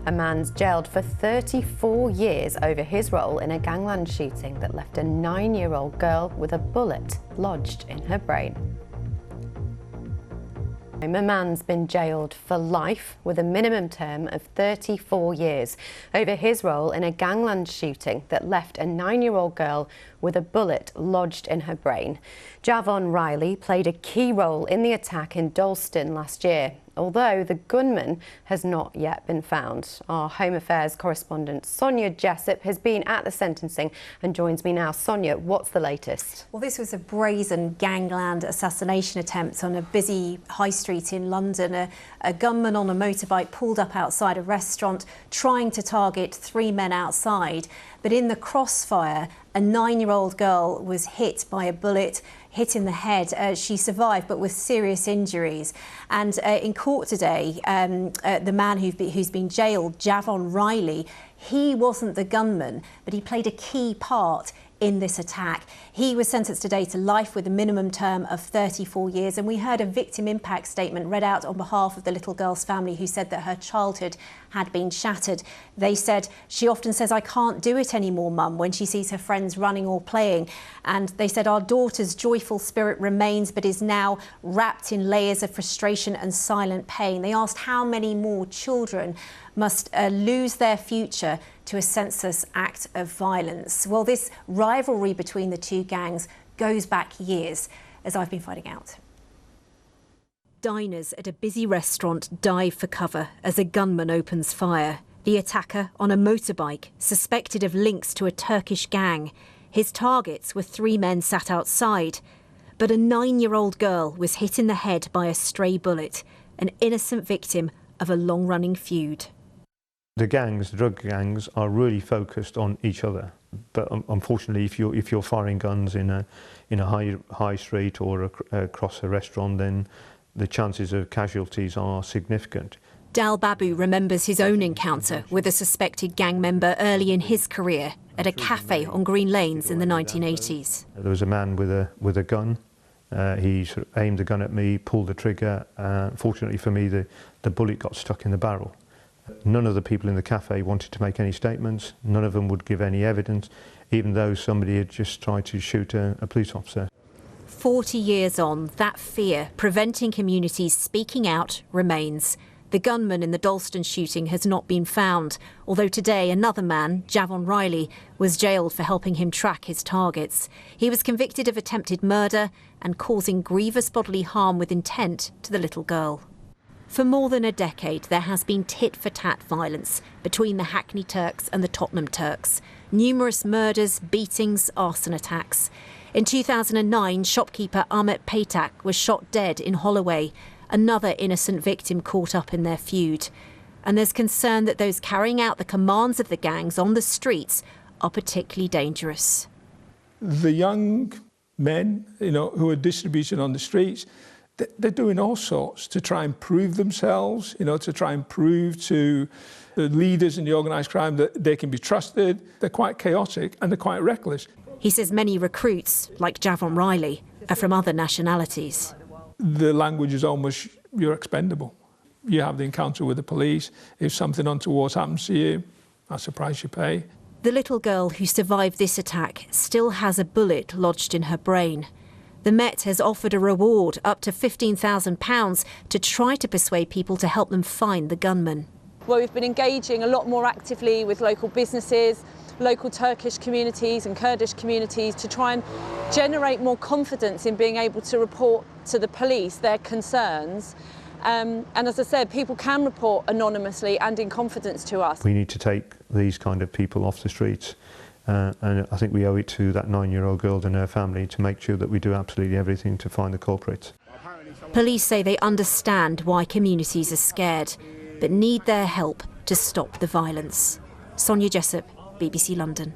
A man's jailed for 34 years over his role in a gangland shooting that left a 9-year-old girl with a bullet lodged in her brain. A man's been jailed for life with a minimum term of 34 years over his role in a gangland shooting that left a 9-year-old girl with a bullet lodged in her brain. Javon Riley played a key role in the attack in Dalston last year, although the gunman has not yet been found. Our Home Affairs correspondent Sonia Jessup has been at the sentencing and joins me now. Sonia, what's the latest? Well, this was a brazen gangland assassination attempt on a busy high street in London. A gunman on a motorbike pulled up outside a restaurant trying to target 3 men outside. But in the crossfire, a 9-year-old girl was hit by a bullet, hit in the head. She survived, but with serious injuries. And in court today, the man who's been jailed, Javon Riley, he wasn't the gunman, but he played a key part in this attack. He was sentenced today to life with a minimum term of 34 years. And we heard a victim impact statement read out on behalf of the little girl's family, who said that her childhood had been shattered. They said, she often says, "I can't do it anymore, Mum," when she sees her friends running or playing. And they said, "Our daughter's joyful spirit remains, but is now wrapped in layers of frustration and silent pain." They asked how many more children must lose their future to a senseless act of violence. Well, this rivalry between the two gangs goes back years, as I've been finding out. Diners at a busy restaurant dive for cover as a gunman opens fire. The attacker on a motorbike, suspected of links to a Turkish gang. His targets were 3 men sat outside. But a 9-year-old girl was hit in the head by a stray bullet, an innocent victim of a long-running feud. The gangs, the drug gangs, are really focused on each other. But unfortunately, if you're firing guns in a high street or across a restaurant, then the chances of casualties are significant. Dal Babu remembers his own encounter with a suspected gang member early in his career at a cafe on Green Lanes in the 1980s. There was a man with a gun. He sort of aimed the gun at me, pulled the trigger. Fortunately for me, the bullet got stuck in the barrel. None of the people in the cafe wanted to make any statements. None of them would give any evidence, even though somebody had just tried to shoot a police officer. 40 years on, that fear preventing communities speaking out remains. The gunman in the Dalston shooting has not been found, although today another man, Javon Riley, was jailed for helping him track his targets. He was convicted of attempted murder and causing grievous bodily harm with intent to the little girl. For more than a decade, there has been tit-for-tat violence between the Hackney Turks and the Tottenham Turks. Numerous murders, beatings, arson attacks. In 2009, shopkeeper Ahmet Paytak was shot dead in Holloway, another innocent victim caught up in their feud. And there's concern that those carrying out the commands of the gangs on the streets are particularly dangerous. The young men, who are distributing on the streets, they're doing all sorts to try and prove themselves, to try and prove to the leaders in the organised crime that they can be trusted. They're quite chaotic and they're quite reckless. He says many recruits, like Javon Riley, are from other nationalities. The language is almost, you're expendable. You have the encounter with the police. If something untoward happens to you, that's the price you pay. The little girl who survived this attack still has a bullet lodged in her brain. The Met has offered a reward up to £15,000 to try to persuade people to help them find the gunman. Well, we've been engaging a lot more actively with local businesses, local Turkish communities and Kurdish communities to try and generate more confidence in being able to report to the police their concerns. And as I said, people can report anonymously and in confidence to us. We need to take these kind of people off the streets. And I think we owe it to that 9-year-old girl and her family to make sure that we do absolutely everything to find the culprits. Police say they understand why communities are scared, but need their help to stop the violence. Sonia Jessup, BBC London.